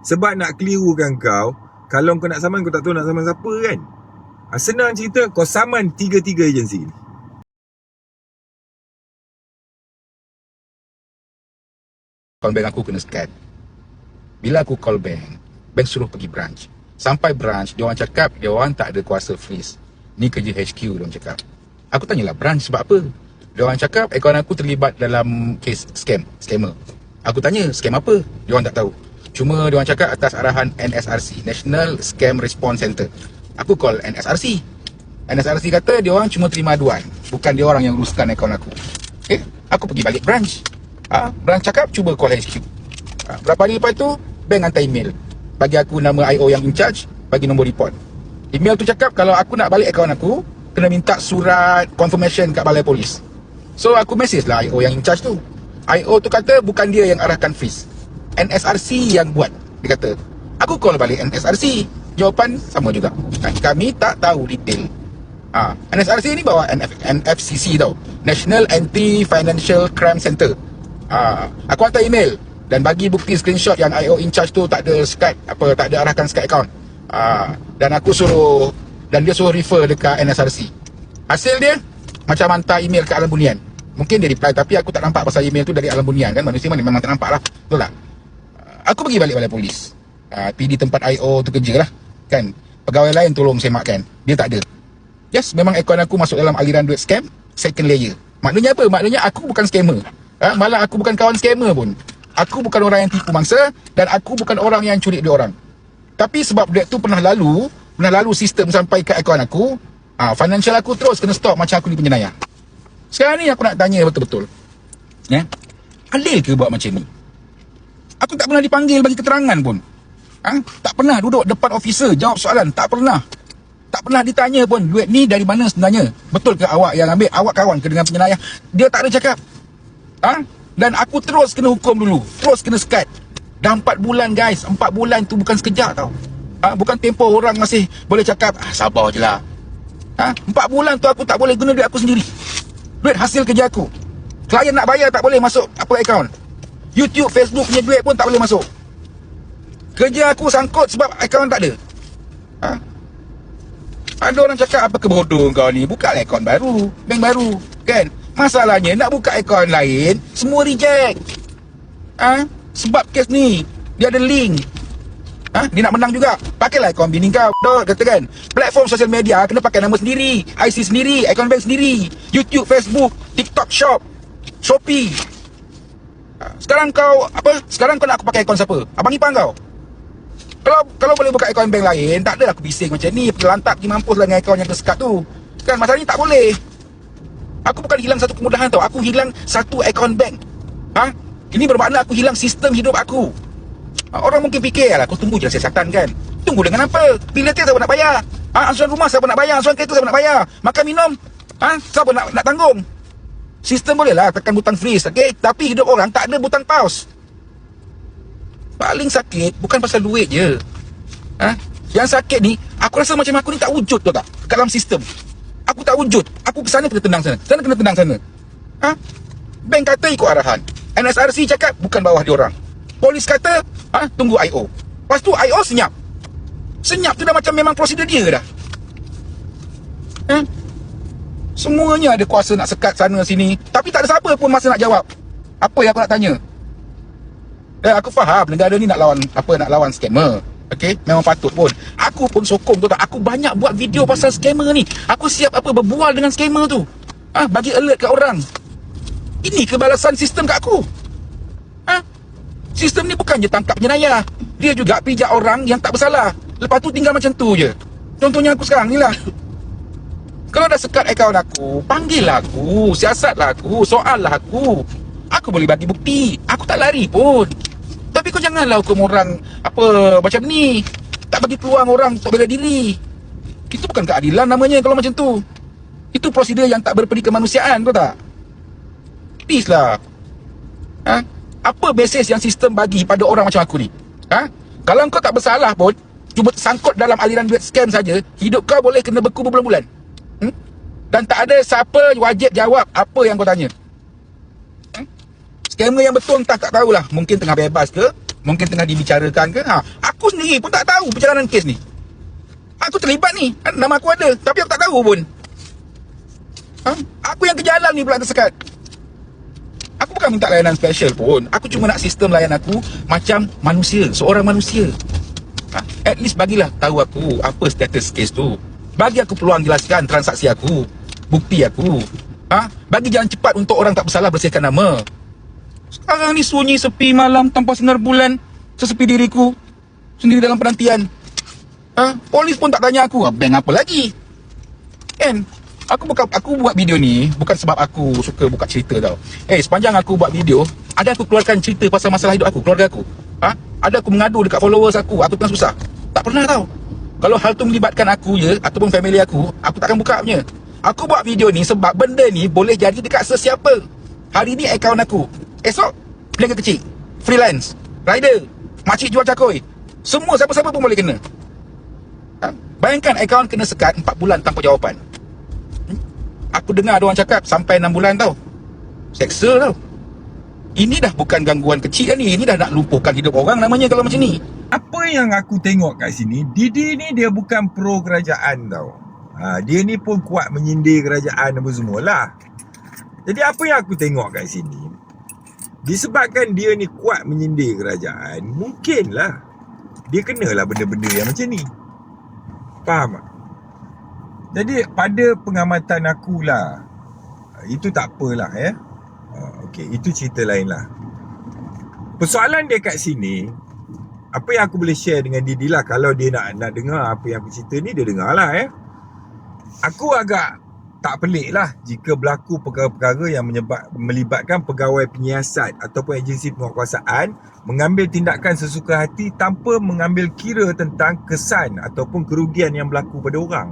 Sebab nak kelirukan kau, kalau kau nak saman, kau tak tahu nak saman siapa kan. Senang cerita, kau saman 3 agensi ni. Call bank aku kena scan. Bila aku call bank suruh pergi branch. Sampai branch, dia orang cakap dia orang tak ada kuasa freeze. Ni kerja HQ dia orang cakap. Aku tanyalah branch sebab apa? Dia orang cakap akaun aku terlibat dalam kes scammer. Aku tanya scam apa? Dia orang tak tahu. Cuma dia orang cakap atas arahan NSRC, National Scam Response Center. Aku call NSRC. NSRC kata dia orang cuma terima aduan, bukan dia orang yang uruskan akaun aku. Aku pergi balik branch. Branch cakap cuba call HQ. Berapa hari lepas tu, bank hantar email bagi aku nama IO yang in charge, bagi nombor report. Email tu cakap kalau aku nak balik akaun aku, kena minta surat confirmation kat balai polis. So aku message lah IO yang in charge tu. IO tu kata bukan dia yang arahkan freeze, NSRC yang buat. Dia kata, aku call balik NSRC, jawapan sama juga, kami tak tahu detail. NSRC ni bawa NFCC tau, National Anti-Financial Crime Center. Aku hantar email dan bagi bukti screenshot yang IO in charge tu tak ada Skype, tak ada arahkan Skype account. Dan aku suruh, dan dia suruh refer dekat NSRC. Hasil dia macam hantar email ke Alam Bunian. Mungkin dia reply, tapi aku tak nampak pasal email tu dari Alam Bunian kan. Manusia mana memang tak nampak lah, betul tak? Aku pergi balik balai polis, pergi di tempat IO tu kerja lah kan. Pegawai lain tolong semakkan, dia tak ada. Yes, memang akaun aku masuk dalam aliran duit scam second layer. Maknanya apa? Maknanya aku bukan scammer. Malah aku bukan kawan scammer pun. Aku bukan orang yang tipu mangsa, dan aku bukan orang yang curi duit orang. Tapi sebab duit tu pernah lalu sistem sampai ke akaun aku, financial aku terus kena stop macam aku ni penjenayah. Sekarang ni aku nak tanya betul-betul, adil ke buat macam ni? Aku tak pernah dipanggil bagi keterangan pun. Tak pernah duduk depan officer jawab soalan, tak pernah. Tak pernah ditanya pun, duit ni dari mana sebenarnya? Betul ke awak yang ambil? Awak kawan ke dengan penjenayah? Dia tak ada cakap. Dan aku terus kena hukum dulu, terus kena skat. Dah 4 bulan guys, 4 bulan tu bukan sekejap tau. Bukan tempoh orang masih boleh cakap, sabar je lah. 4 bulan tu aku tak boleh guna duit aku sendiri. Duit hasil kerja aku. Klien nak bayar tak boleh masuk akaun. YouTube, Facebook punya duit pun tak boleh masuk. Kerja aku sangkut sebab akaun tak ada. Ada orang cakap, apa kebodoh kau ni, buka akaun baru, bank baru kan. Masalahnya nak buka akaun lain, semua reject. Sebab kes ni dia ada link. Dia nak menang juga, pakailah akaun bini kau. Kata kan, platform sosial media kena pakai nama sendiri, IC sendiri, akaun bank sendiri. YouTube, Facebook, TikTok Shop, Shopee. Sekarang kau nak aku pakai akaun siapa? Abang ipar kau? Kalau boleh buka akaun bank lain, tak adalah aku bising macam ni, pergi lantak, pergi mampus lah dengan akaun yang tersekat tu kan. Masalahnya tak boleh. Aku bukan hilang satu kemudahan tau, aku hilang satu akaun bank. Ini bermakna aku hilang sistem hidup aku. Orang mungkin fikir, alah kau tunggu je siasatan kan. Tunggu dengan apa? Bilater siapa nak bayar? Asuransi rumah siapa nak bayar? Asuransi kereta siapa nak bayar? Makan minum siapa nak tanggung? Sistem boleh lah tekan butang freeze, okay? Tapi hidup orang tak ada butang pause. Paling sakit bukan pasal duit je. Yang sakit ni, aku rasa macam aku ni tak wujud tau tak, kat dalam sistem. Aku tak wujud. Aku ke sana kena tenang sana, sana kena tenang sana. Bank kata ikut arahan, NSRC cakap bukan bawah diorang, polis kata tunggu IO. Lepas tu IO senyap tu dah macam memang prosedur dia dah. Semuanya ada kuasa nak sekat sana sini, tapi tak ada siapa pun masa nak jawab apa yang aku nak tanya. Aku faham negara ni nak lawan scammer. Okay, memang patut pun. Aku pun sokong tu tak. Aku banyak buat video pasal scammer ni. Aku siap berbual dengan scammer tu. Bagi alert kat orang. Ini kebalasan sistem kat aku. Sistem ni bukan je tangkap penjenayah, dia juga pijak orang yang tak bersalah. Lepas tu tinggal macam tu je. Contohnya aku sekarang ni lah. Kalau dah sekat akaun aku, panggil lah aku, siasatlah aku, soal lah aku. Aku boleh bagi bukti. Aku tak lari pun. Tapi kau janganlah hukum orang macam ni, tak bagi peluang orang untuk bela diri. Itu bukan keadilan namanya kalau macam tu. Itu prosedur yang tak berperi kemanusiaan, tahu tak? Please lah. Apa basis yang sistem bagi pada orang macam aku ni? Kalau kau tak bersalah pun, cuba sangkut dalam aliran duit scam saja, hidup kau boleh kena beku berbulan-bulan. Dan tak ada siapa wajib jawab apa yang kau tanya. Scammer yang betul entah tak tahulah, mungkin tengah bebas ke, mungkin tengah dibicarakan ke. Aku sendiri pun tak tahu perjalanan kes ni. Aku terlibat ni, nama aku ada, tapi aku tak tahu pun. Aku yang ke jalan ni pula tersekat. Aku bukan minta layanan special pun. Aku cuma nak sistem layan aku macam manusia, seorang manusia. At least bagilah tahu aku apa status kes tu. Bagi aku peluang jelaskan transaksi aku, bukti aku. Bagi jalan cepat untuk orang tak bersalah bersihkan nama. Sekarang ni sunyi sepi malam tanpa sinar bulan, sesepi diriku sendiri dalam penantian. Polis pun tak tanya aku, bank apa lagi? Kan? Aku buat video ni bukan sebab aku suka buka cerita tau. Sepanjang aku buat video, ada aku keluarkan cerita pasal masalah hidup aku, keluarga aku. Ada aku mengadu dekat followers aku tengah susah. Tak pernah tau. Kalau hal tu melibatkan aku je ataupun family aku takkan buka punya. Aku buat video ni sebab benda ni boleh jadi dekat sesiapa. Hari ni akaun aku, esok peniaga kecil, freelance, rider, makcik jual cakoi. Semua siapa-siapa pun boleh kena. Bayangkan akaun kena sekat 4 bulan tanpa jawapan. Aku dengar ada orang cakap sampai 6 bulan tau. Seksa tau. Ini dah bukan gangguan kecil ni. Ini dah nak lumpuhkan hidup orang namanya kalau macam ni. Apa yang aku tengok kat sini, Didi ni dia bukan pro kerajaan tau. Dia ni pun kuat menyindir kerajaan apa semualah. Jadi apa yang aku tengok kat sini, disebabkan dia ni kuat menyindir kerajaan, mungkinlah dia kenalah benda-benda yang macam ni. Faham tak? Jadi pada pengamatan akulah, itu tak apalah okey, itu cerita lain lah. Persoalan dia kat sini, apa yang aku boleh share dengan Didi lah, kalau dia nak dengar apa yang aku cerita ni, dia dengar lah Aku agak tak pelik lah jika berlaku perkara-perkara yang melibatkan pegawai penyiasat ataupun agensi penguatkuasaan mengambil tindakan sesuka hati tanpa mengambil kira tentang kesan ataupun kerugian yang berlaku pada orang.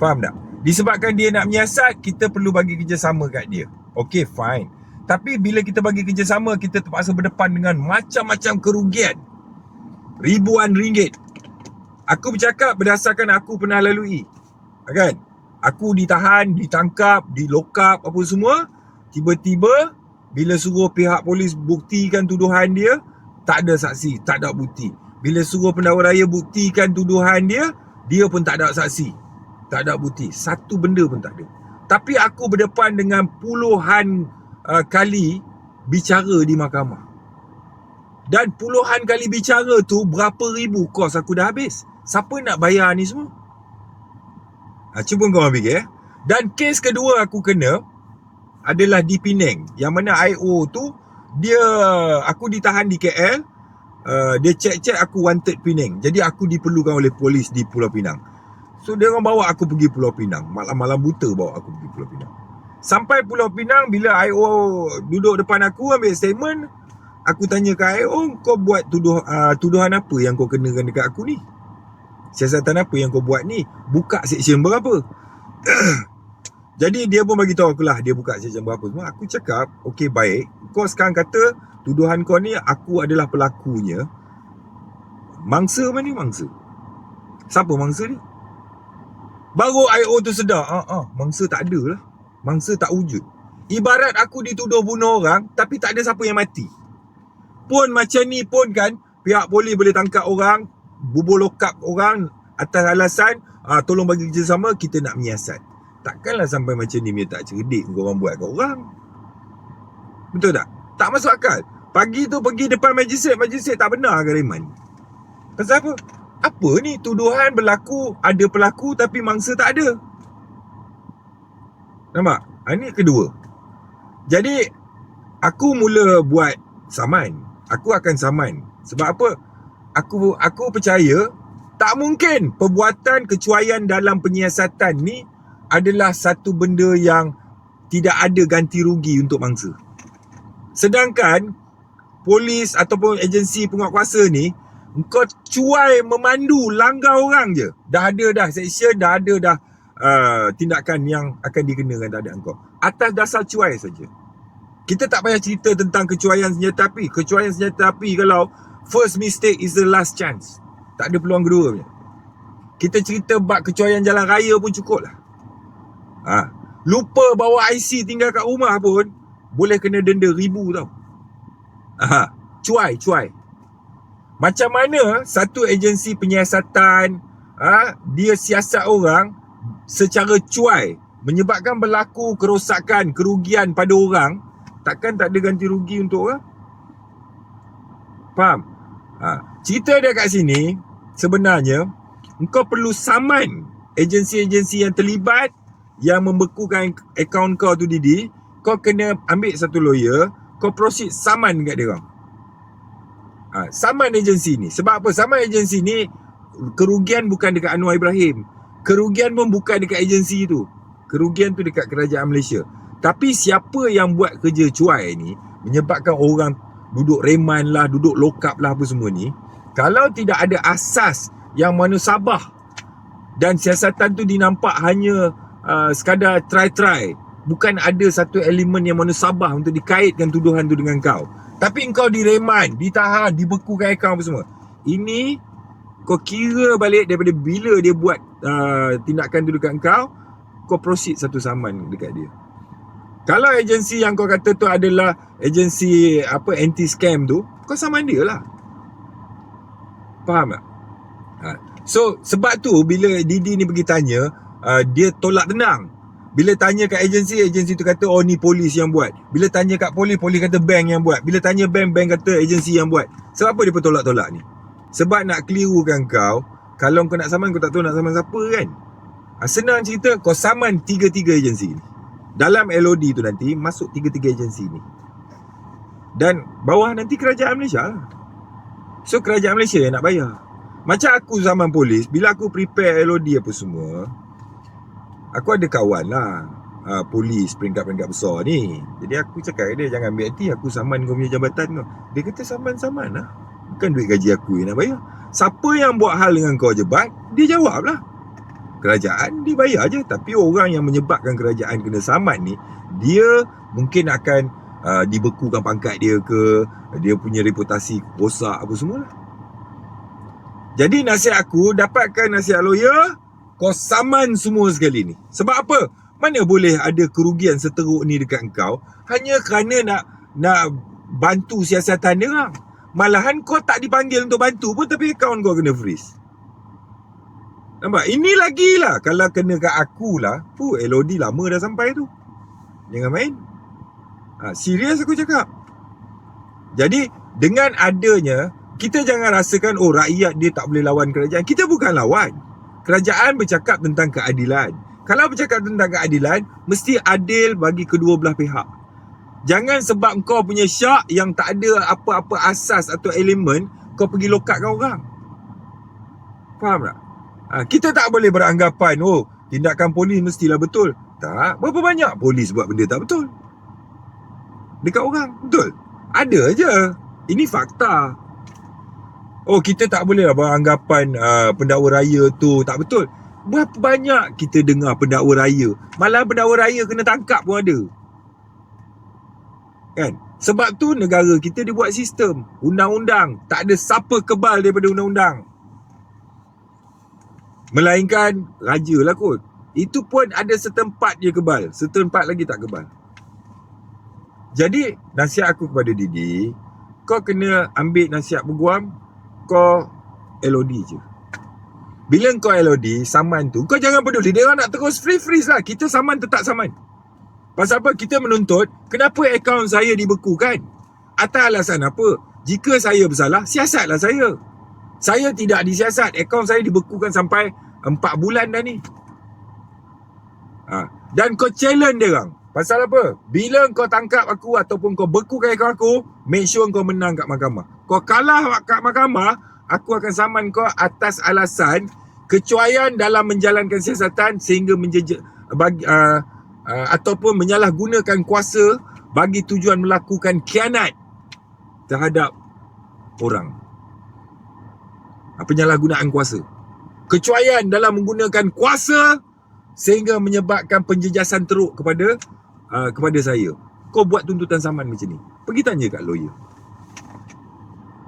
Faham tak? Disebabkan dia nak menyiasat, kita perlu bagi kerjasama kat dia. Okay, fine. Tapi bila kita bagi kerjasama, kita terpaksa berdepan dengan macam-macam kerugian. Ribuan ringgit. Aku bercakap berdasarkan aku pernah lalui. Kan? Aku ditahan, ditangkap, dilokap apa semua. Tiba-tiba bila suruh pihak polis buktikan tuduhan dia, tak ada saksi, tak ada bukti. Bila suruh pendakwa raya buktikan tuduhan dia, dia pun tak ada saksi, tak ada bukti. Satu benda pun tak ada. Tapi aku berdepan dengan puluhan kali bicara di mahkamah. Dan puluhan kali bicara tu, berapa ribu kos aku dah habis. Siapa nak bayar ni semua? Cuba korang fikir. Dan kes kedua aku kena adalah di Penang, yang mana IO tu aku ditahan di KL. Dia cek aku wanted Penang. Jadi aku diperlukan oleh polis di Pulau Pinang. So dia orang bawa aku pergi Pulau Pinang. Malam-malam buta bawa aku pergi Pulau Pinang. Sampai Pulau Pinang, bila IO duduk depan aku ambil statement, aku tanya ke IO, kau buat tuduhan apa yang kau kenakan dekat aku ni? Siasatan apa yang kau buat ni? Buka seksyen berapa? Jadi dia pun bagi tahu aku lah dia buka seksyen berapa semua. Aku cakap, okey baik, kau sekarang kata tuduhan kau ni aku adalah pelakunya. Mangsa mana mangsa? Siapa mangsa ni? Baru IO tu sedar, mangsa tak ada lah. Mangsa tak wujud. Ibarat aku dituduh bunuh orang, tapi tak ada siapa yang mati. Pun macam ni pun kan, pihak polis boleh tangkap orang, bubur lokap orang atas alasan tolong bagi kerjasama, kita nak menyiasat. Takkanlah sampai macam ni tak cerdik korang buat kat orang. Betul tak? Tak masuk akal. Pagi tu pergi depan majlisik tak benar ke Rehman? Pasal apa? Apa ni tuduhan berlaku, ada pelaku tapi mangsa tak ada. Nampak? Ini kedua. Jadi aku mula buat saman. Aku akan saman. Sebab apa? Aku percaya tak mungkin perbuatan kecuaian dalam penyiasatan ni adalah satu benda yang tidak ada ganti rugi untuk mangsa. Sedangkan polis ataupun agensi penguatkuasa ni, kau cuai memandu langgar orang je, dah ada dah seksyen, dah ada dah tindakan yang akan dikenakan terhadap kau atas dasar cuai saja. Kita tak payah cerita tentang kecuaian senjata api. Kecuaian senjata api kalau first mistake is the last chance, tak ada peluang kedua punya. Kita cerita bab kecuaian jalan raya pun cukup lah. Lupa bawa IC tinggal kat rumah pun boleh kena denda 1,000 tau. Cuai. Macam mana satu agensi penyiasatan dia siasat orang secara cuai, menyebabkan berlaku kerosakan, kerugian pada orang, takkan tak ada ganti rugi untuk orang? Faham? Cerita dia kat sini, sebenarnya engkau perlu saman agensi-agensi yang terlibat, yang membekukan akaun kau tu Didi. Kau kena ambil satu lawyer, kau proceed saman dekat dia orang. Saman agensi ni. Sebab apa? Saman agensi ni, kerugian bukan dekat Anwar Ibrahim, kerugian pun bukan dekat agensi tu, kerugian tu dekat kerajaan Malaysia. Tapi siapa yang buat kerja cuai ni, menyebabkan orang duduk reman lah, duduk lock up lah, apa semua ni, kalau tidak ada asas yang manusabah dan siasatan tu dinampak hanya sekadar try-try, bukan ada satu elemen yang manusabah untuk dikaitkan tuduhan tu dengan kau, tapi engkau direman, ditahan, dibekukan akaun apa semua, ini kau kira balik daripada bila dia buat tindakan tu dekat kau proceed satu saman dekat dia. Kalau agensi yang kau kata tu adalah agensi anti-scam tu, kau saman dia lah. Faham tak? So sebab tu bila Didi ni pergi tanya, dia tolak tenang. Bila tanya kat agensi tu kata oh ni polis yang buat. Bila tanya kat polis kata bank yang buat. Bila tanya bank kata agensi yang buat. Sebab apa dia tolak-tolak ni? Sebab nak kelirukan kau. Kalau kau nak saman, kau tak tahu nak saman siapa kan. Senang cerita, kau saman 3 agensi ni. Dalam LOD tu nanti masuk 3 agensi ni. Dan bawah nanti kerajaan Malaysia lah. So kerajaan Malaysia yang nak bayar. Macam aku zaman polis, bila aku prepare LOD apa semua, aku ada kawan lah polis peringkat-peringkat besar ni. Jadi aku cakap dia, jangan ambil hati, aku saman kau punya jabatan kau. Dia kata saman-saman lah, bukan duit gaji aku yang nak bayar. Siapa yang buat hal dengan kau jebat, dia jawab lah. Kerajaan dibayar je. Tapi orang yang menyebabkan kerajaan kena saman ni, dia mungkin akan dibekukan pangkat dia ke, dia punya reputasi rosak apa semua lah. Jadi nasihat aku, dapatkan nasihat lawyer, kau saman semua sekali ni. Sebab apa? Mana boleh ada kerugian seteruk ni dekat kau hanya kerana nak bantu siasatan dia orang. Malahan kau tak dipanggil untuk bantu pun, tapi akaun kau kena freeze. Nampak? Ini lagi lah. Kalau kena kat aku lah, LOD lama dah sampai tu. Jangan main. Serius aku cakap. Jadi dengan adanya, kita jangan rasakan oh rakyat dia tak boleh lawan kerajaan. Kita bukan lawan. Kerajaan bercakap tentang keadilan. Kalau bercakap tentang keadilan, mesti adil bagi kedua belah pihak. Jangan sebab kau punya syak yang tak ada apa-apa asas atau elemen, kau pergi lokatkan orang. Faham tak? Kita tak boleh beranggapan oh tindakan polis mestilah betul. Tak. Berapa banyak polis buat benda tak betul dekat orang? Betul? Ada je. Ini fakta. Oh kita tak boleh lah beranggapan pendakwa raya tu tak betul. Berapa banyak kita dengar pendakwa raya, malah pendakwa raya kena tangkap pun ada kan? Sebab tu negara kita dia buat sistem undang-undang, tak ada siapa kebal daripada undang-undang, melainkan raja lah kot. Itu pun ada setempat dia kebal, setempat lagi tak kebal. Jadi nasihat aku kepada Didi, kau kena ambil nasihat peguam, kau LOD je. Bila kau LOD, saman tu, kau jangan peduli. Dia orang nak terus freeze lah. Kita saman tetap saman. Pasal apa? Kita menuntut, kenapa akaun saya dibekukan? Atas alasan apa? Jika saya bersalah, siasatlah saya. Saya tidak disiasat. Akaun saya dibekukan sampai 4 bulan dah ni. Dan kau challenge dia orang. Pasal apa? Bila kau tangkap aku ataupun kau bekukan akaun aku, make sure kau menang kat mahkamah. Kau kalah kat mahkamah, aku akan saman kau atas alasan kecuaian dalam menjalankan siasatan sehingga ataupun menyalahgunakan kuasa bagi tujuan melakukan khianat terhadap orang. Penyalahgunaan kuasa. Kecuaian dalam menggunakan kuasa sehingga menyebabkan penjejasan teruk kepada saya. Kau buat tuntutan saman macam ni, pergi tanya kat lawyer.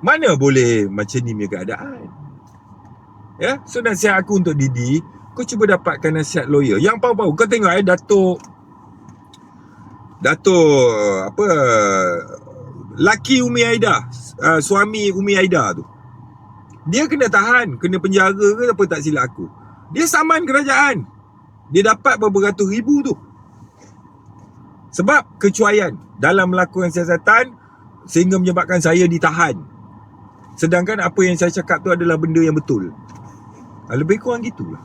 Mana boleh macam ni punya keadaan. Ya, so nasihat aku untuk Didi, kau cuba dapatkan nasihat lawyer yang power-power. Kau tengok Dato' laki Umi Aida, suami Umi Aida tu, Dia kena tahan, kena penjara ke apa tak silap aku. Dia saman kerajaan. Dia dapat beberapa ratus ribu tu. Sebab kecuaian dalam melakukan siasatan sehingga menyebabkan saya ditahan. Sedangkan apa yang saya cakap tu adalah benda yang betul. Lebih kurang gitulah.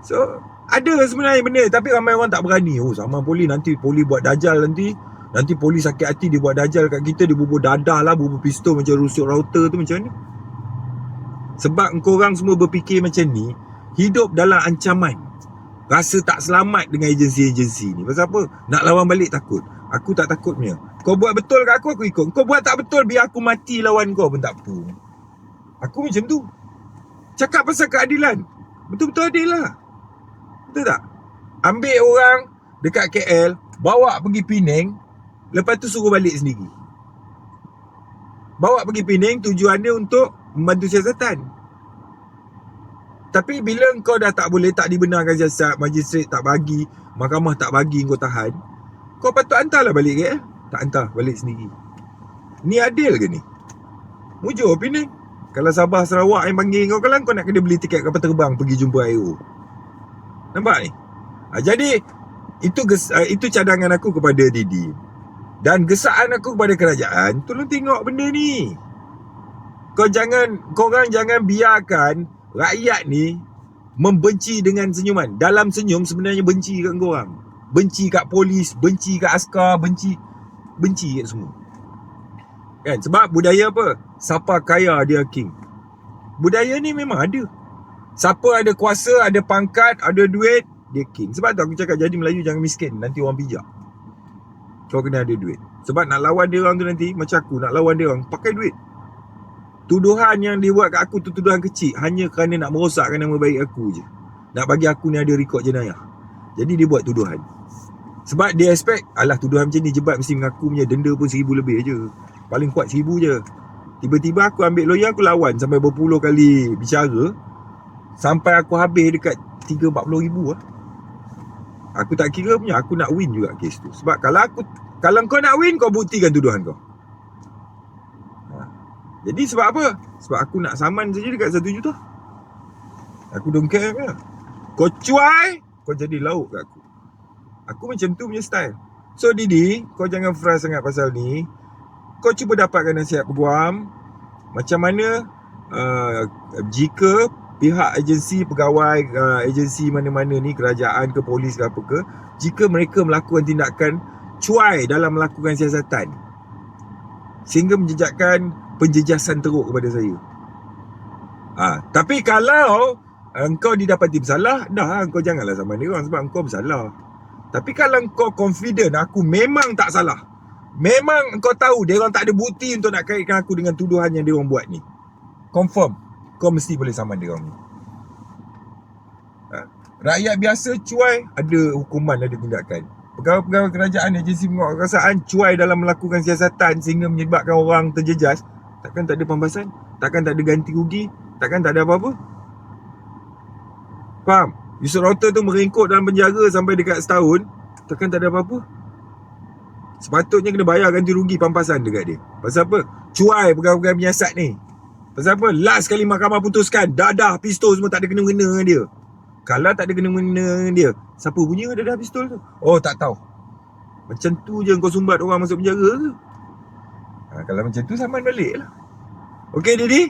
So, ada sebenarnya benda, tapi ramai orang tak berani. Oh, sama poli, nanti poli buat dajal nanti. Nanti poli sakit hati, dia buat dajal kat kita, dia bubur dadah lah, bubur pistol macam rusuk router tu macam ni. Sebab korang semua berfikir macam ni, hidup dalam ancaman. Rasa tak selamat dengan agensi-agensi ni. Pasal apa? Nak lawan balik takut. Aku tak takut punya. Kau buat betul kat aku ikut. Kau buat tak betul, biar aku mati lawan kau pun tak apa. Aku macam tu. Cakap pasal keadilan, betul-betul adil lah. Betul tak? Ambil orang dekat KL, bawa pergi Penang, lepas tu suruh balik sendiri. Bawa pergi Penang, tujuan dia untuk membantu siasatan. Tapi bila kau dah tak boleh, tak dibenarkan siasat, magistrate tak bagi, mahkamah tak bagi kau tahan, kau patut hantarlah balik KL. Tak hantar, balik sendiri. Ni adil ke ni? Mujur Penang. Kalau Sabah Sarawak yang panggil kau, kalau kau nak kena beli tiket kapal terbang pergi jumpa IO. Nampak ni? Jadi itu cadangan aku kepada Didi. Dan gesaan aku kepada kerajaan, tolong tengok benda ni. Korang jangan biarkan rakyat ni membenci dengan senyuman. Dalam senyum sebenarnya benci kat korang. Benci kat polis, benci kat askar, benci kat semua. Kan? Sebab budaya apa? Siapa kaya dia king. Budaya ni memang ada. Siapa ada kuasa, ada pangkat, ada duit, dia king. Sebab tu aku cakap jadi Melayu jangan miskin, nanti orang pijak. Kau kena ada duit. Sebab nak lawan dia orang tu nanti, macam aku nak lawan dia orang, pakai duit. Tuduhan yang dia buat kat aku tu tuduhan kecil, hanya kerana nak merosakkan nama baik aku je. Nak bagi aku ni ada rekod jenayah. Jadi dia buat tuduhan. Sebab dia expect, alah tuduhan macam ni jebat mesti mengaku punya denda pun 1,000 lebih je. Paling kuat 1,000 je. Tiba-tiba aku ambil lawyer, aku lawan sampai berpuluh kali bicara, sampai aku habis dekat 30-40 ribu lah. Aku tak kira punya, aku nak win juga kes tu. Sebab kalau kau nak win, kau buktikan tuduhan kau. Jadi sebab apa? Sebab aku nak saman saja dekat 1 juta. Aku don't care lah. Kau cuai, kau jadi lauk kat aku. Aku macam tu punya style. So Didi, kau jangan frust sangat pasal ni. Kau cuba dapatkan nasihat peguam. Macam mana jika pihak agensi pegawai, agensi mana-mana ni, kerajaan ke polis ke apa ke, jika mereka melakukan tindakan cuai dalam melakukan siasatan sehingga menjejakkan penjejasan teruk kepada saya. Tapi kalau engkau didapati bersalah, dah kau janganlah sama dia orang sebab engkau bersalah. Tapi kalau engkau confident aku memang tak salah, memang engkau tahu dia orang tak ada bukti untuk nak kaitkan aku dengan tuduhan yang dia orang buat ni, confirm kau mesti boleh saman dia orang ni. Rakyat biasa cuai, ada hukuman, ada tindakan. Pegawai-pegawai kerajaan, agensi penguat kekuasaan cuai dalam melakukan siasatan sehingga menyebabkan orang terjejas, takkan tak ada pembahasan, takkan tak ada ganti rugi, takkan tak ada apa-apa. Faham? Yusuf Router tu merengkot dalam penjara sampai dekat setahun, takkan tak ada apa-apa. Sepatutnya kena bayar ganti rugi pampasan dekat dia. Pasal apa? Cuai pegawai-pegawai penyiasat ni. Pasal apa? Last kali mahkamah putuskan, dadah pistol semua tak ada kena-mengena dengan dia. Kalau tak ada kena-mengena dengan dia, siapa punya dadah pistol tu? Oh, tak tahu. Macam tu je kau sumbat orang masuk penjara ke? Kalau macam tu saman balik lah. Okey Didi?